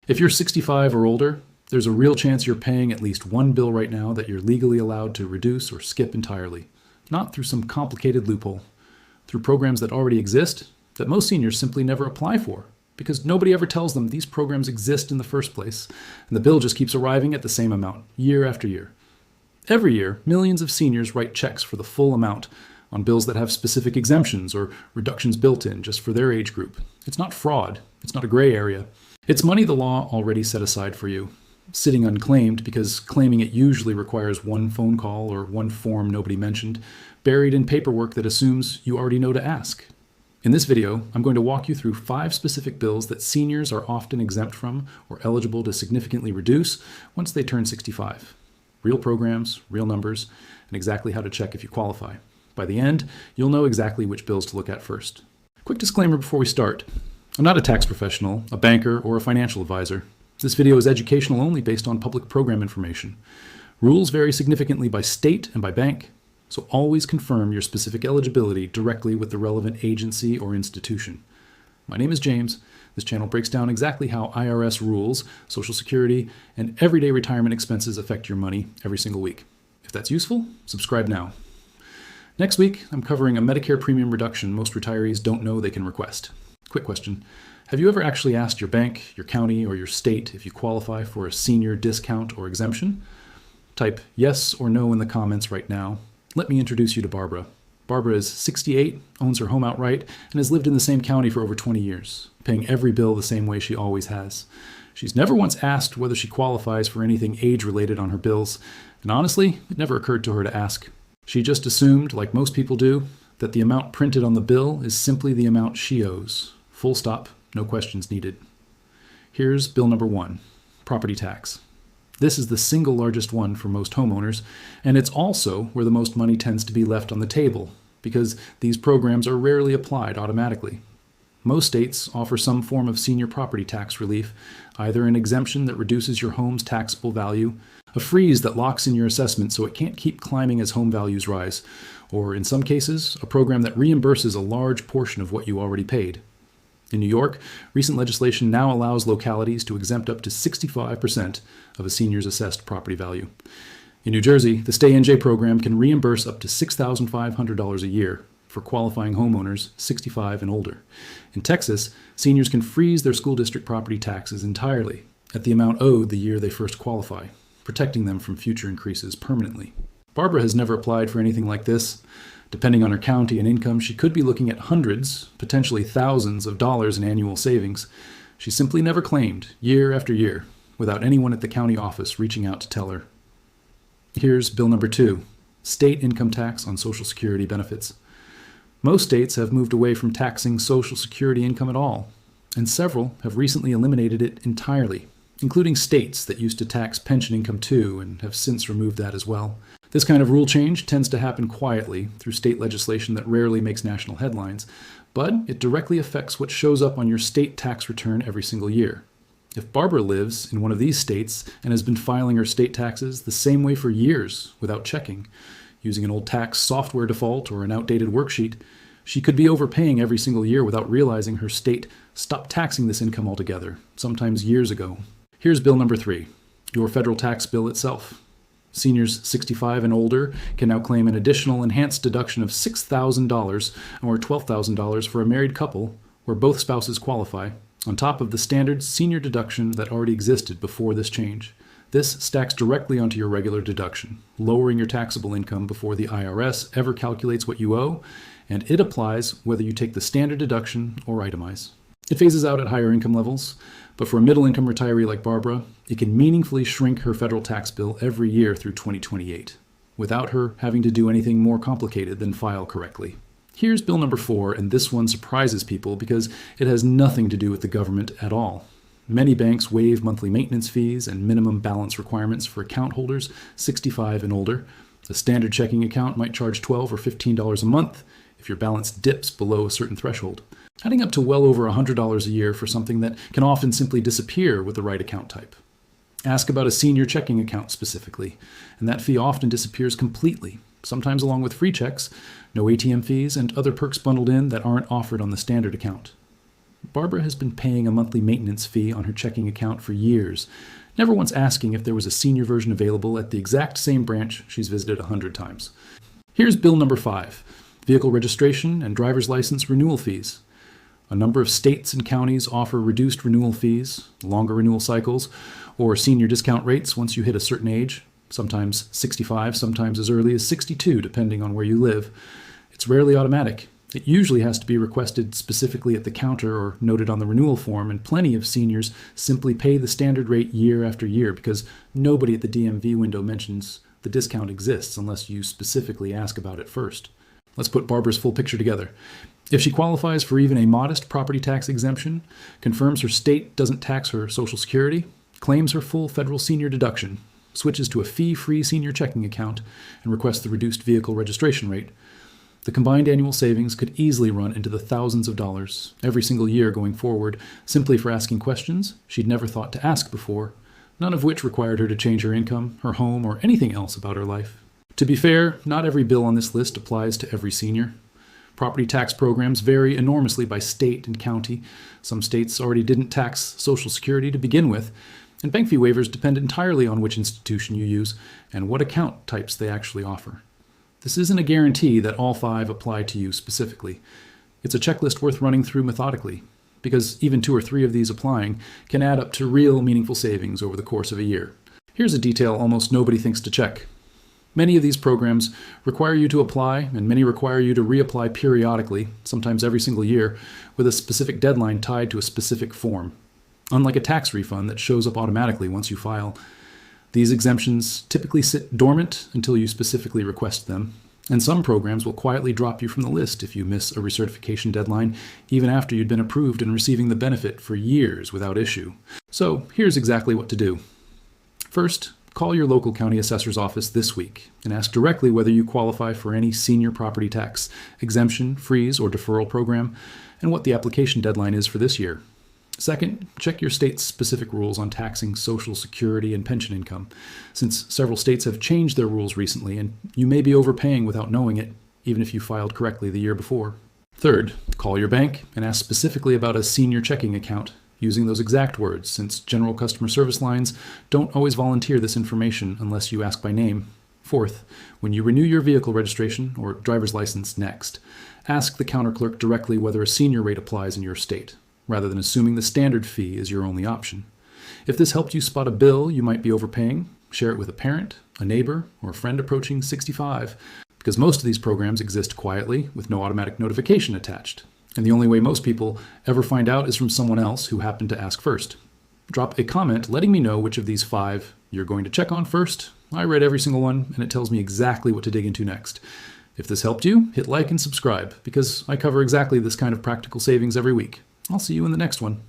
If you're 65 or older, there's a real chance you're paying at least one bill right now that you're legally allowed to reduce or skip entirely, not through some complicated loophole, through programs that already exist that most seniors simply never apply for because nobody ever tells them these programs exist in the first place, and the bill just keeps arriving at the same amount, year after year. Every year, millions of seniors write checks for the full amount on bills that have specific exemptions or reductions built in just for their age group. It's not fraud. It's not a gray area. It's money the law already set aside for you, sitting unclaimed because claiming it usually requires one phone call or one form nobody mentioned, buried in paperwork that assumes you already know to ask. In this video, I'm going to walk you through 5 specific bills that seniors are often exempt from or eligible to significantly reduce once they turn 65. Real programs, real numbers, and exactly how to check if you qualify. By the end, you'll know exactly which bills to look at first. Quick disclaimer before we start. I'm not a tax professional, a banker, or a financial advisor. This video is educational only based on public program information. Rules vary significantly by state and by bank, so always confirm your specific eligibility directly with the relevant agency or institution. My name is James. This channel breaks down exactly how IRS rules, Social Security, and everyday retirement expenses affect your money every single week. If that's useful, subscribe now. Next week, I'm covering a Medicare premium reduction most retirees don't know they can request. Quick question. Have you ever actually asked your bank, your county, or your state if you qualify for a senior discount or exemption? Type yes or no in the comments right now. Let me introduce you to Barbara. Barbara is 68, owns her home outright, and has lived in the same county for over 20 years, paying every bill the same way she always has. She's never once asked whether she qualifies for anything age-related on her bills, and honestly, it never occurred to her to ask. She just assumed, like most people do, that the amount printed on the bill is simply the amount she owes. Full stop, no questions needed. Here's bill number 1, property tax. This is the single largest one for most homeowners, and it's also where the most money tends to be left on the table, because these programs are rarely applied automatically. Most states offer some form of senior property tax relief, either an exemption that reduces your home's taxable value, a freeze that locks in your assessment so it can't keep climbing as home values rise, or in some cases, a program that reimburses a large portion of what you already paid. In New York, recent legislation now allows localities to exempt up to 65% of a senior's assessed property value. In New Jersey, the Stay NJ program can reimburse up to $6,500 a year for qualifying homeowners 65 and older. In Texas, seniors can freeze their school district property taxes entirely at the amount owed the year they first qualify, protecting them from future increases permanently. Barbara has never applied for anything like this. Depending on her county and income, she could be looking at hundreds, potentially thousands of dollars in annual savings. She simply never claimed, year after year, without anyone at the county office reaching out to tell her. Here's bill number 2, state income tax on Social Security benefits. Most states have moved away from taxing Social Security income at all, and several have recently eliminated it entirely, including states that used to tax pension income too and have since removed that as well. This kind of rule change tends to happen quietly through state legislation that rarely makes national headlines, but it directly affects what shows up on your state tax return every single year. If Barbara lives in one of these states and has been filing her state taxes the same way for years without checking, using an old tax software default or an outdated worksheet, she could be overpaying every single year without realizing her state stopped taxing this income altogether, sometimes years ago. Here's bill number 3, your federal tax bill itself. Seniors 65 and older can now claim an additional enhanced deduction of $6,000 or $12,000 for a married couple where both spouses qualify, on top of the standard senior deduction that already existed before this change. This stacks directly onto your regular deduction, lowering your taxable income before the IRS ever calculates what you owe, and it applies whether you take the standard deduction or itemize. It phases out at higher income levels, but for a middle-income retiree like Barbara, it can meaningfully shrink her federal tax bill every year through 2028, without her having to do anything more complicated than file correctly. Here's bill number 4, and this one surprises people because it has nothing to do with the government at all. Many banks waive monthly maintenance fees and minimum balance requirements for account holders 65 and older. A standard checking account might charge $12 or $15 a month if your balance dips below a certain threshold, adding up to well over $100 a year for something that can often simply disappear with the right account type. Ask about a senior checking account specifically, and that fee often disappears completely, sometimes along with free checks, no ATM fees, and other perks bundled in that aren't offered on the standard account. Barbara has been paying a monthly maintenance fee on her checking account for years, never once asking if there was a senior version available at the exact same branch she's visited 100 times. Here's bill number 5, vehicle registration and driver's license renewal fees. A number of states and counties offer reduced renewal fees, longer renewal cycles, or senior discount rates once you hit a certain age, sometimes 65, sometimes as early as 62, depending on where you live. It's rarely automatic. It usually has to be requested specifically at the counter or noted on the renewal form, and plenty of seniors simply pay the standard rate year after year because nobody at the DMV window mentions the discount exists unless you specifically ask about it first. Let's put Barbara's full picture together. If she qualifies for even a modest property tax exemption, confirms her state doesn't tax her Social Security, claims her full federal senior deduction, switches to a fee-free senior checking account, and requests the reduced vehicle registration rate, the combined annual savings could easily run into the thousands of dollars every single year going forward simply for asking questions she'd never thought to ask before, none of which required her to change her income, her home, or anything else about her life. To be fair, not every bill on this list applies to every senior. Property tax programs vary enormously by state and county. Some states already didn't tax Social Security to begin with, and bank fee waivers depend entirely on which institution you use and what account types they actually offer. This isn't a guarantee that all 5 apply to you specifically. It's a checklist worth running through methodically, because even 2 or 3 of these applying can add up to real meaningful savings over the course of a year. Here's a detail almost nobody thinks to check. Many of these programs require you to apply, and many require you to reapply periodically, sometimes every single year, with a specific deadline tied to a specific form. Unlike a tax refund that shows up automatically once you file, these exemptions typically sit dormant until you specifically request them, and some programs will quietly drop you from the list if you miss a recertification deadline, even after you'd been approved and receiving the benefit for years without issue. So here's exactly what to do. First, call your local county assessor's office this week and ask directly whether you qualify for any senior property tax exemption, freeze, or deferral program, and what the application deadline is for this year. Second, check your state's specific rules on taxing Social Security and pension income, since several states have changed their rules recently and you may be overpaying without knowing it, even if you filed correctly the year before. Third, call your bank and ask specifically about a senior checking account, using those exact words, since general customer service lines don't always volunteer this information unless you ask by name. Fourth, when you renew your vehicle registration or driver's license next, ask the counter clerk directly whether a senior rate applies in your state, rather than assuming the standard fee is your only option. If this helped you spot a bill you might be overpaying, share it with a parent, a neighbor, or a friend approaching 65, because most of these programs exist quietly with no automatic notification attached, and the only way most people ever find out is from someone else who happened to ask first. Drop a comment letting me know which of these 5 you're going to check on first. I read every single one, and it tells me exactly what to dig into next. If this helped you, hit like and subscribe, because I cover exactly this kind of practical savings every week. I'll see you in the next one.